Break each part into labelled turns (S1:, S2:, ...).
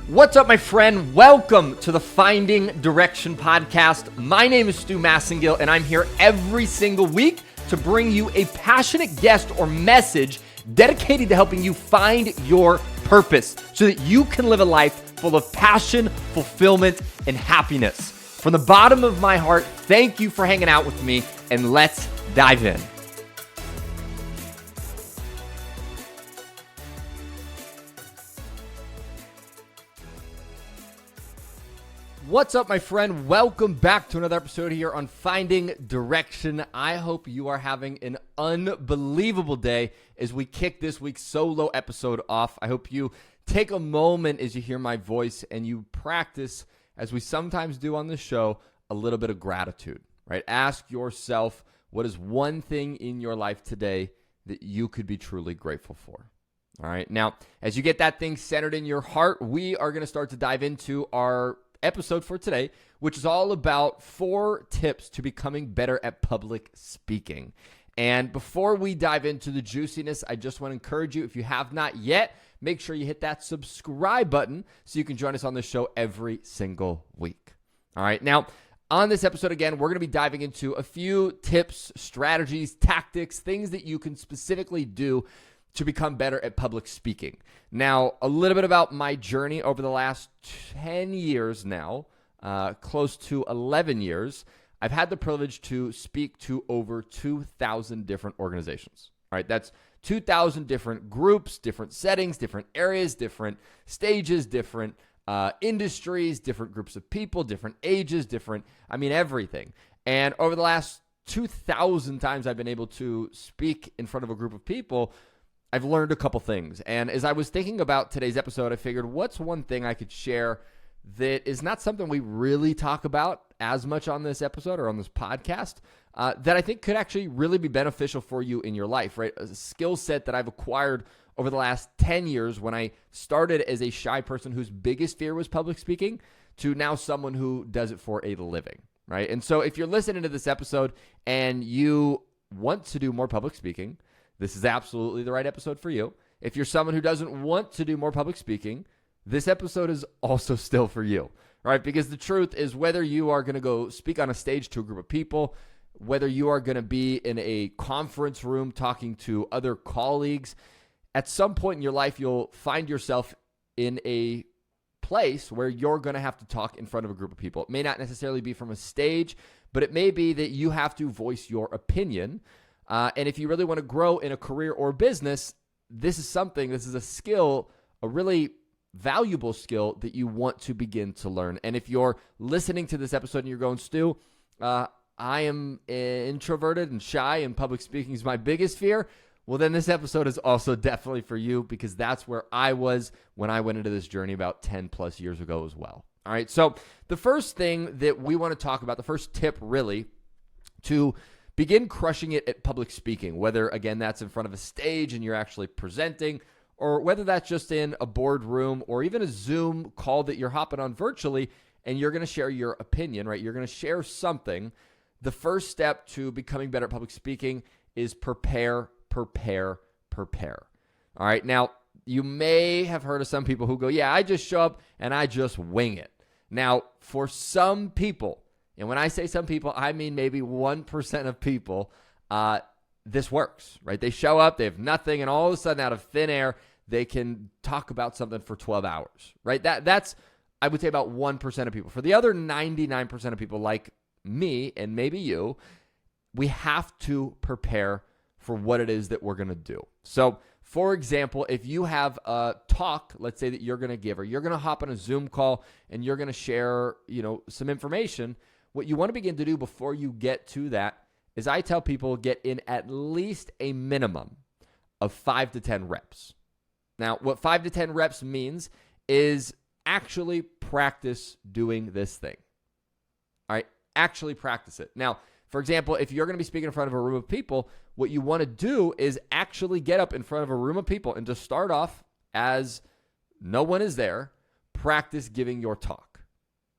S1: What's up, my friend? Welcome to the Finding Direction podcast. My name is Stu Massengill, and I'm here every single week to bring you a passionate guest or message dedicated to helping you find your purpose so that you can live a life full of passion, fulfillment, and happiness. From the bottom of my heart, thank you for hanging out with me, and let's dive in. What's up, my friend? Welcome back to another episode here on Finding Direction. I hope you are having an unbelievable day as we kick this week's solo episode off. I hope you take a moment as you hear my voice and you practice, as we sometimes do on the show, a little bit of gratitude, right? Ask yourself, what is one thing in your life today that you could be truly grateful for? All right. Now, as you get that thing centered in your heart, we are going to start to dive into our episode for today, which is all about 4 tips to becoming better at public speaking. And before we dive into the juiciness, I just want to encourage you, if you have not yet, make sure you hit that subscribe button so you can join us on the show every single week. All right. Now, on this episode, again, we're going to be diving into a few tips, strategies, tactics, things that you can specifically do to become better at public speaking. Now, a little bit about my journey over the last 10 years now, close to 11 years. I've had the privilege to speak to over 2,000 different organizations. All right, that's 2,000 different groups, different settings, different areas, different stages, different industries, different groups of people, different ages, everything. And over the last 2,000 times I've been able to speak in front of a group of people, I've learned a couple things. And as I was thinking about today's episode, I figured, what's one thing I could share that is not something we really talk about as much on this episode or on this podcast that I think could actually really be beneficial for you in your life, right? A skill set that I've acquired over the last 10 years when I started as a shy person whose biggest fear was public speaking to now someone who does it for a living, right? And so if you're listening to this episode and you want to do more public speaking, this is absolutely the right episode for you. If you're someone who doesn't want to do more public speaking, this episode is also still for you, right? Because the truth is, whether you are going to go speak on a stage to a group of people, whether you are going to be in a conference room talking to other colleagues, at some point in your life, you'll find yourself in a place where you're going to have to talk in front of a group of people. It may not necessarily be from a stage, but it may be that you have to voice your opinion. And if you really want to grow in a career or business, this is a skill, a really valuable skill that you want to begin to learn. And if you're listening to this episode and you're going, Stu, I am introverted and shy and public speaking is my biggest fear, well, then this episode is also definitely for you, because that's where I was when I went into this journey about 10 plus years ago as well. All right. So the first thing that we want to talk about, the first tip really to begin crushing it at public speaking, whether, again, that's in front of a stage and you're actually presenting, or whether that's just in a boardroom or even a Zoom call that you're hopping on virtually and you're going to share your opinion, right? You're going to share something. The first step to becoming better at public speaking is prepare. All right. Now, you may have heard of some people who go, yeah, I just show up and I just wing it. Now, for some people, and when I say some people, I mean maybe 1% of people, this works, right? They show up, they have nothing, and all of a sudden out of thin air, they can talk about something for 12 hours, right? That's, I would say, about 1% of people. For the other 99% of people like me and maybe you, we have to prepare for what it is that we're going to do. So, for example, if you have a talk, let's say that you're going to give, or you're going to hop on a Zoom call and you're going to share, some information, what you want to begin to do before you get to that is, I tell people, get in at least a minimum of 5 to 10 reps. Now, what 5 to 10 reps means is actually practice doing this thing. All right, actually practice it. Now, for example, if you're going to be speaking in front of a room of people, what you want to do is actually get up in front of a room of people and to start off as no one is there, practice giving your talk.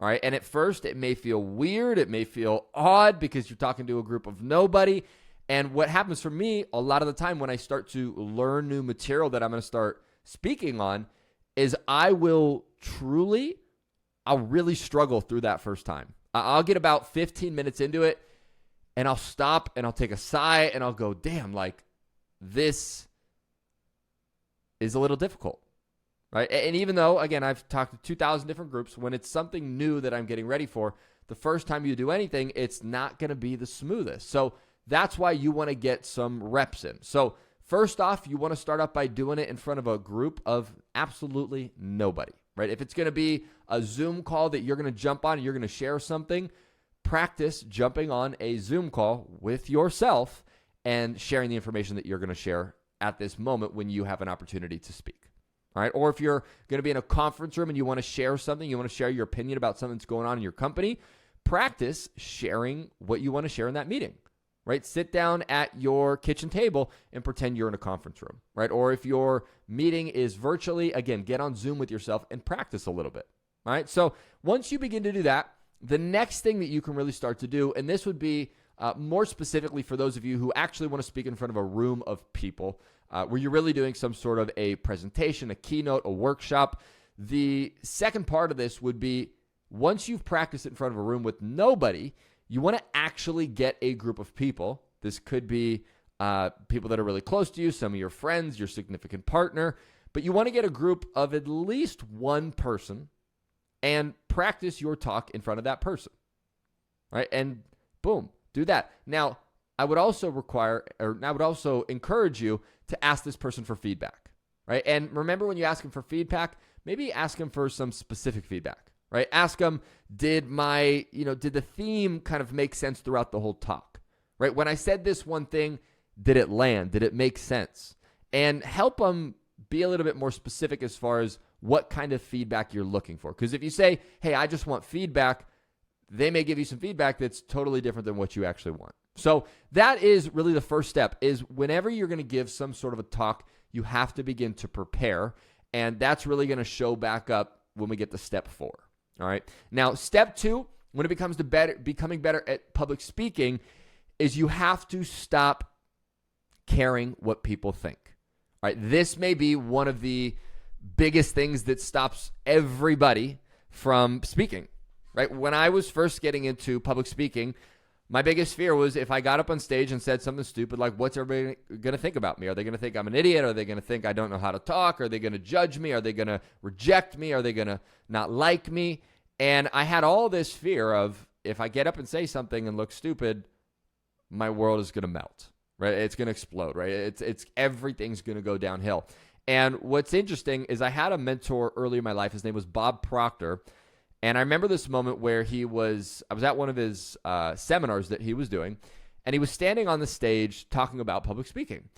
S1: All right. And at first it may feel weird. It may feel odd because you're talking to a group of nobody. And what happens for me a lot of the time when I start to learn new material that I'm going to start speaking on is I will truly, I'll really struggle through that first time. I'll get about 15 minutes into it and I'll stop and I'll take a sigh and I'll go, damn, like this is a little difficult, right? And even though, again, I've talked to 2,000 different groups, when it's something new that I'm getting ready for, the first time you do anything, it's not going to be the smoothest. So that's why you want to get some reps in. So first off, you want to start off by doing it in front of a group of absolutely nobody, right? If it's going to be a Zoom call that you're going to jump on and you're going to share something, practice jumping on a Zoom call with yourself and sharing the information that you're going to share at this moment when you have an opportunity to speak. All right. Or if you're going to be in a conference room and you want to share something, you want to share your opinion about something that's going on in your company, practice sharing what you want to share in that meeting, right? Sit down at your kitchen table and pretend you're in a conference room, right? Or if your meeting is virtually, again, get on Zoom with yourself and practice a little bit, all right? So once you begin to do that, the next thing that you can really start to do, and this would be more specifically for those of you who actually want to speak in front of a room of people, where you're really doing some sort of a presentation, a keynote, a workshop. The second part of this would be once you've practiced it in front of a room with nobody, you want to actually get a group of people. This could be people that are really close to you, some of your friends, your significant partner, but you want to get a group of at least one person and practice your talk in front of that person, right? And boom, do that. Now, I would also encourage you to ask this person for feedback, right? And remember, when you ask them for feedback, maybe ask them for some specific feedback, right? Ask them, did the theme kind of make sense throughout the whole talk, right? When I said this one thing, did it land? Did it make sense? And help them be a little bit more specific as far as what kind of feedback you're looking for. Because if you say, hey, I just want feedback, they may give you some feedback that's totally different than what you actually want. So that is really the first step, is whenever you're going to give some sort of a talk, you have to begin to prepare. And that's really going to show back up when we get to step 4. All right. Now, step 2, when it becomes to becoming better at public speaking, is you have to stop caring what people think. All right. This may be one of the biggest things that stops everybody from speaking, right? When I was first getting into public speaking, my biggest fear was if I got up on stage and said something stupid, like, what's everybody going to think about me? Are they going to think I'm an idiot? Are they going to think I don't know how to talk? Are they going to judge me? Are they going to reject me? Are they going to not like me? And I had all this fear of, if I get up and say something and look stupid, my world is going to melt, right? It's going to explode, right? It's everything's going to go downhill. And what's interesting is I had a mentor early in my life. His name was Bob Proctor. And I remember this moment where I was at one of his seminars that he was doing, and he was standing on the stage talking about public speaking.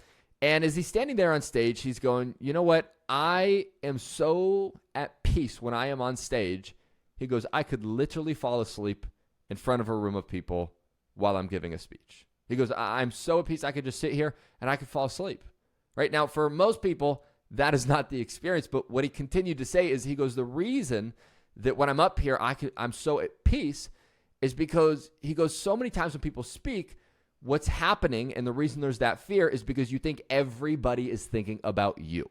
S1: And as he's standing there on stage, he's going, you know what? I am so at peace when I am on stage. He goes, I could literally fall asleep in front of a room of people while I'm giving a speech. He goes, I'm so at peace, I could just sit here and I could fall asleep. Right now, for most people, that is not the experience. But what he continued to say is, he goes, the reason that when I'm up here, I'm so at peace is because, he goes, so many times when people speak, what's happening, and the reason there's that fear, is because you think everybody is thinking about you.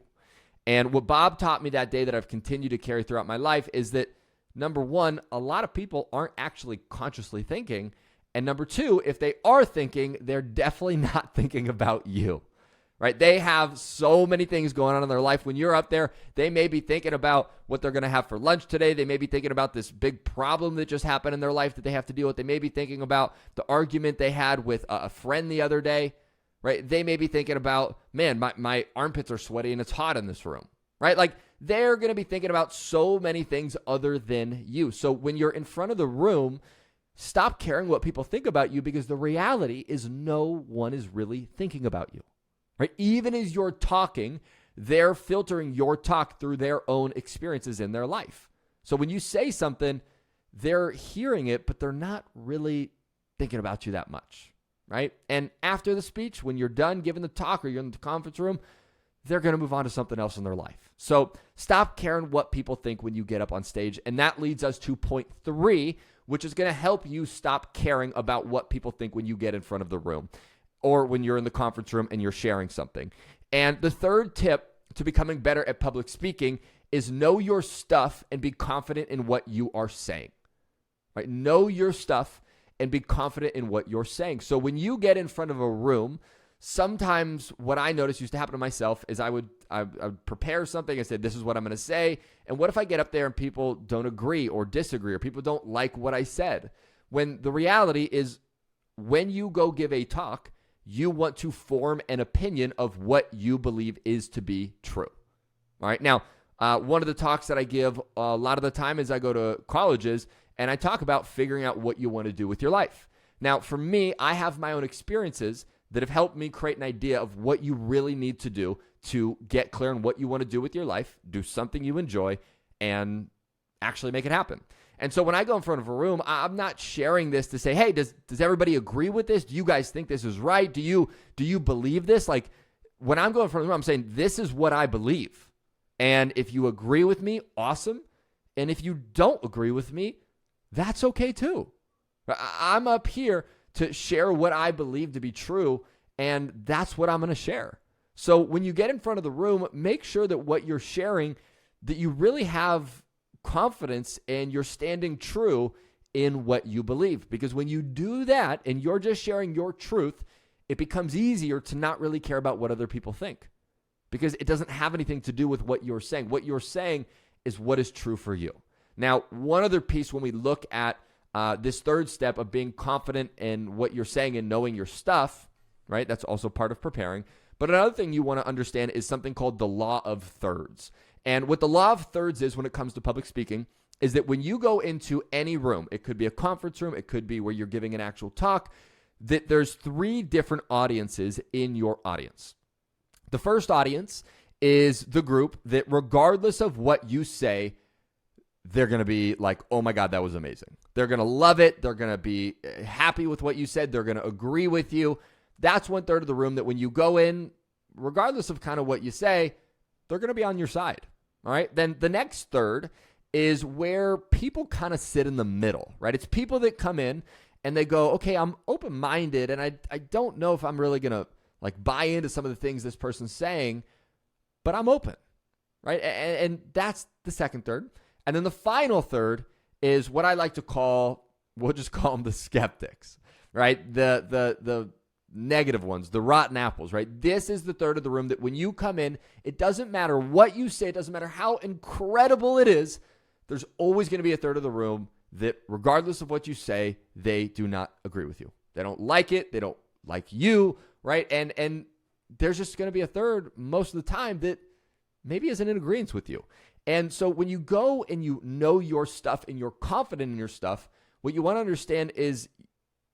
S1: And what Bob taught me that day that I've continued to carry throughout my life is that, number one, a lot of people aren't actually consciously thinking. And number two, if they are thinking, they're definitely not thinking about you. Right? They have so many things going on in their life. When you're up there, they may be thinking about what they're going to have for lunch today. They may be thinking about this big problem that just happened in their life that they have to deal with. They may be thinking about the argument they had with a friend the other day, right? They may be thinking about, man, my armpits are sweaty and it's hot in this room, right? Like, they're going to be thinking about so many things other than you. So when you're in front of the room, stop caring what people think about you, because the reality is no one is really thinking about you. Right? Even as you're talking, they're filtering your talk through their own experiences in their life. So when you say something, they're hearing it, but they're not really thinking about you that much, right? And after the speech, when you're done giving the talk or you're in the conference room, they're going to move on to something else in their life. So stop caring what people think when you get up on stage. And that leads us to point 3, which is going to help you stop caring about what people think when you get in front of the room, or when you're in the conference room and you're sharing something. And the third tip to becoming better at public speaking is know your stuff and be confident in what you are saying. Right? Know your stuff and be confident in what you're saying. So when you get in front of a room, sometimes what I noticed used to happen to myself is I would prepare something. I said, this is what I'm going to say. And what if I get up there and people don't agree or disagree, or people don't like what I said? When the reality is, when you go give a talk, you want to form an opinion of what you believe is to be true. All right. Now, one of the talks that I give a lot of the time is I go to colleges and I talk about figuring out what you want to do with your life. Now, for me, I have my own experiences that have helped me create an idea of what you really need to do to get clear on what you want to do with your life, do something you enjoy, and actually make it happen. And so when I go in front of a room, I'm not sharing this to say, hey, does everybody agree with this? Do you guys think this is right? Do you believe this? Like, when I'm going in front of the room, I'm saying, this is what I believe. And if you agree with me, awesome. And if you don't agree with me, that's okay too. I'm up here to share what I believe to be true, and that's what I'm going to share. So when you get in front of the room, make sure that what you're sharing, that you really have confidence and you're standing true in what you believe. Because when you do that and you're just sharing your truth, it becomes easier to not really care about what other people think, because it doesn't have anything to do with what you're saying. What you're saying is what is true for you. Now, one other piece when we look at this third step of being confident in what you're saying and knowing your stuff, right? That's also part of preparing. But another thing you want to understand is something called the law of thirds. And what the law of thirds is when it comes to public speaking is that when you go into any room, it could be a conference room, it could be where you're giving an actual talk, that there's 3 different audiences in your audience. The first audience is the group that, regardless of what you say, they're going to be like, oh my God, that was amazing. They're going to love it. They're going to be happy with what you said. They're going to agree with you. That's 1/3 of the room that when you go in, regardless of kind of what you say, they're going to be on your side. All right. Then the next third is where people kind of sit in the middle, right? It's people that come in and they go, okay, I'm open-minded and I don't know if I'm really going to like buy into some of the things this person's saying, but I'm open, right? And that's the second third. And then the final third is what I like to call, we'll just call them the skeptics, right? The negative ones, the rotten apples, right? This is the third of the room that when you come in, it doesn't matter what you say, it doesn't matter how incredible it is, there's always going to be a third of the room that, regardless of what you say, they do not agree with you. They don't like it. They don't like you, right? And there's just going to be a third most of the time that maybe isn't in agreement with you. And so when you go and you know your stuff and you're confident in your stuff, what you want to understand is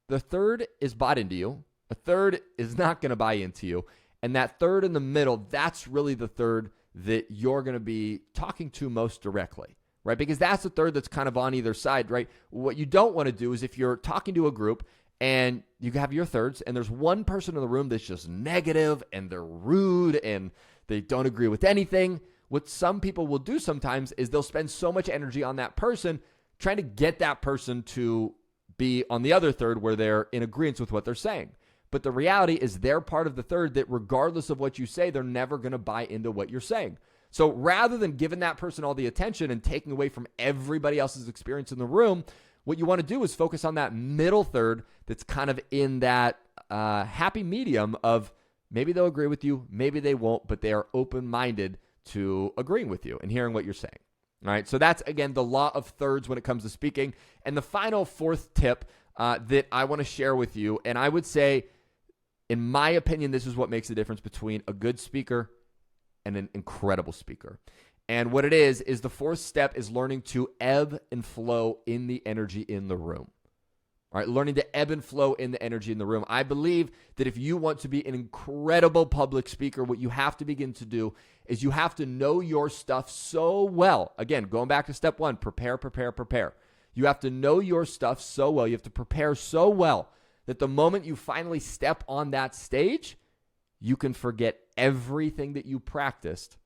S1: the third is bought into you. A third is not going to buy into you. And that third in the middle, that's really the third that you're going to be talking to most directly, right? Because that's the third that's kind of on either side, right? What you don't want to do is if you're talking to a group and you have your thirds and there's one person in the room that's just negative and they're rude and they don't agree with anything, what some people will do sometimes is they'll spend so much energy on that person trying to get that person to be on the other third where they're in agreement with what they're saying. But the reality is they're part of the third that regardless of what you say, they're never going to buy into what you're saying. So rather than giving that person all the attention and taking away from everybody else's experience in the room, what you want to do is focus on that middle third that's kind of in that happy medium of maybe they'll agree with you, maybe they won't, but they are open-minded to agreeing with you and hearing what you're saying. All right, so that's, again, the law of thirds when it comes to speaking. And the final fourth tip that I want to share with you, and I would say, in my opinion, this is what makes the difference between a good speaker and an incredible speaker. And what it is the fourth step is learning to ebb and flow in the energy in the room. All right, learning to ebb and flow in the energy in the room. I believe that if you want to be an incredible public speaker, what you have to begin to do is you have to know your stuff so well. Again, going back to step 1, prepare, prepare, prepare. You have to know your stuff so well. You have to prepare so well that the moment you finally step on that stage, you can forget everything that you practiced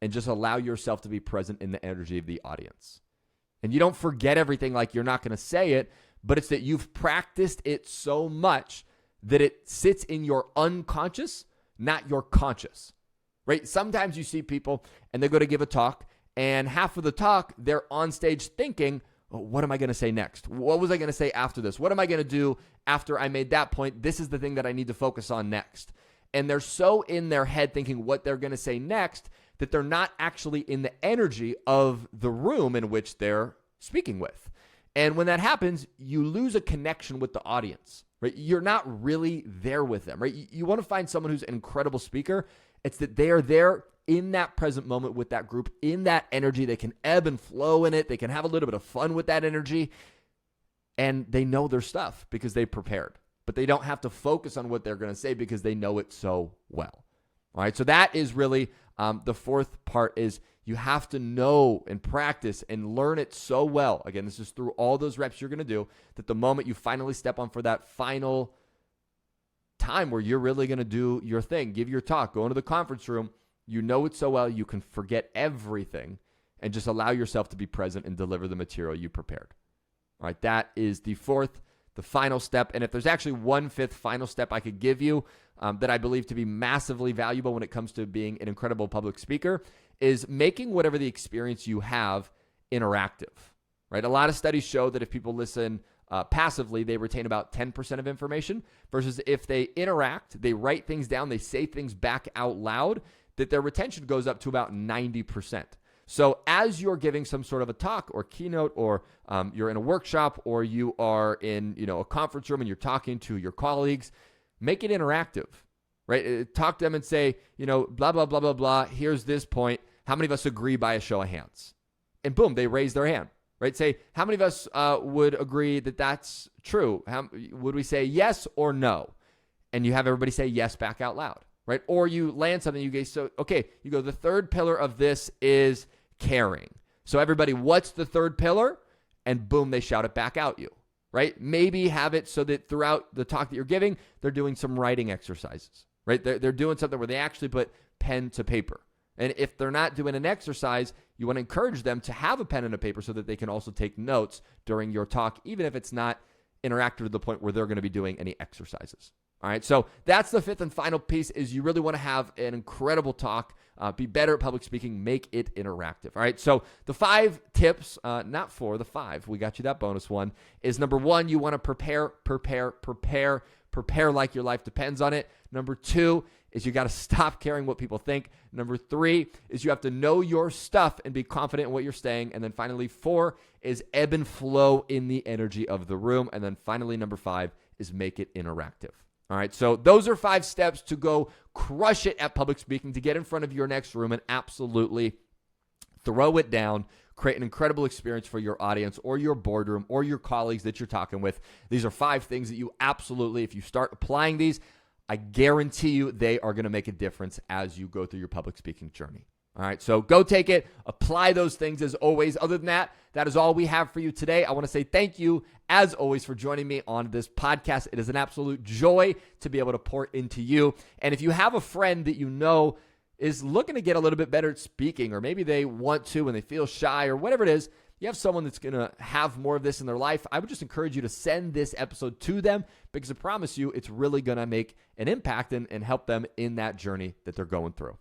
S1: and just allow yourself to be present in the energy of the audience. And you don't forget everything like you're not going to say it, but it's that you've practiced it so much that it sits in your unconscious, not your conscious, right? Sometimes you see people and they go to give a talk And half of the talk, they're on stage thinking, oh, what am I going to say next? What was I going to say after this? What am I going to do after I made that point? This is the thing that I need to focus on next. And they're so in their head thinking what they're going to say next that they're not actually in the energy of the room in which they're speaking with. And when that happens, you lose a connection with the audience, right? You're not really there with them, right? You want to find someone who's an incredible speaker. It's that they are there in that present moment with that group, in that energy. They can ebb and flow in it. They can have a little bit of fun with that energy. And they know their stuff because they prepared. But they don't have to focus on what they're going to say because they know it so well. All right, so that is really the fourth part is you have to know and practice and learn it so well. Again, this is through all those reps you're going to do that the moment you finally step on for that final time where you're really going to do your thing, give your talk, go into the conference room, you know it so well you can forget everything and just allow yourself to be present and deliver the material you prepared. All right, that is the fourth, the final step. And if there's actually one fifth final step I could give you that I believe to be massively valuable when it comes to being an incredible public speaker is making whatever the experience you have interactive, right? A lot of studies show that if people listen passively, they retain about 10% of information versus if they interact, they write things down, they say things back out loud, that their retention goes up to about 90%. So as you're giving some sort of a talk or keynote or you're in a workshop or you are in a conference room and you're talking to your colleagues, make it interactive, right? Talk to them and say, blah, blah, blah, blah, blah. Here's this point. How many of us agree by a show of hands? And boom, they raise their hand, right? Say, how many of us would agree that that's true? Would we say yes or no? And you have everybody say yes back out loud, right? Or you land something, you go, the third pillar of this is caring. So everybody, what's the third pillar? And boom, they shout it back out you, right? Maybe have it so that throughout the talk that you're giving, they're doing some writing exercises, right? They're doing something where they actually put pen to paper. And if they're not doing an exercise, you want to encourage them to have a pen and a paper so that they can also take notes during your talk, even if it's not interactive to the point where they're going to be doing any exercises. All right, so that's the fifth and final piece is you really want to have an incredible talk, be better at public speaking, make it interactive. All right, so the 5 tips, not 4, the 5, we got you that bonus one, is number 1, you want to prepare like your life depends on it. Number 2 is you got to stop caring what people think. Number 3 is you have to know your stuff and be confident in what you're saying. And then finally, 4 is ebb and flow in the energy of the room. And then finally, number 5 is make it interactive. All right, so those are 5 steps to go crush it at public speaking, to get in front of your next room and absolutely throw it down, create an incredible experience for your audience or your boardroom or your colleagues that you're talking with. These are 5 things that you absolutely, if you start applying these, I guarantee you they are going to make a difference as you go through your public speaking journey. All right, so go take it, apply those things as always. Other than that, that is all we have for you today. I want to say thank you, as always, for joining me on this podcast. It is an absolute joy to be able to pour into you. And if you have a friend that you know is looking to get a little bit better at speaking, or maybe they want to and they feel shy or whatever it is, you have someone that's going to have more of this in their life, I would just encourage you to send this episode to them because I promise you it's really going to make an impact and help them in that journey that they're going through.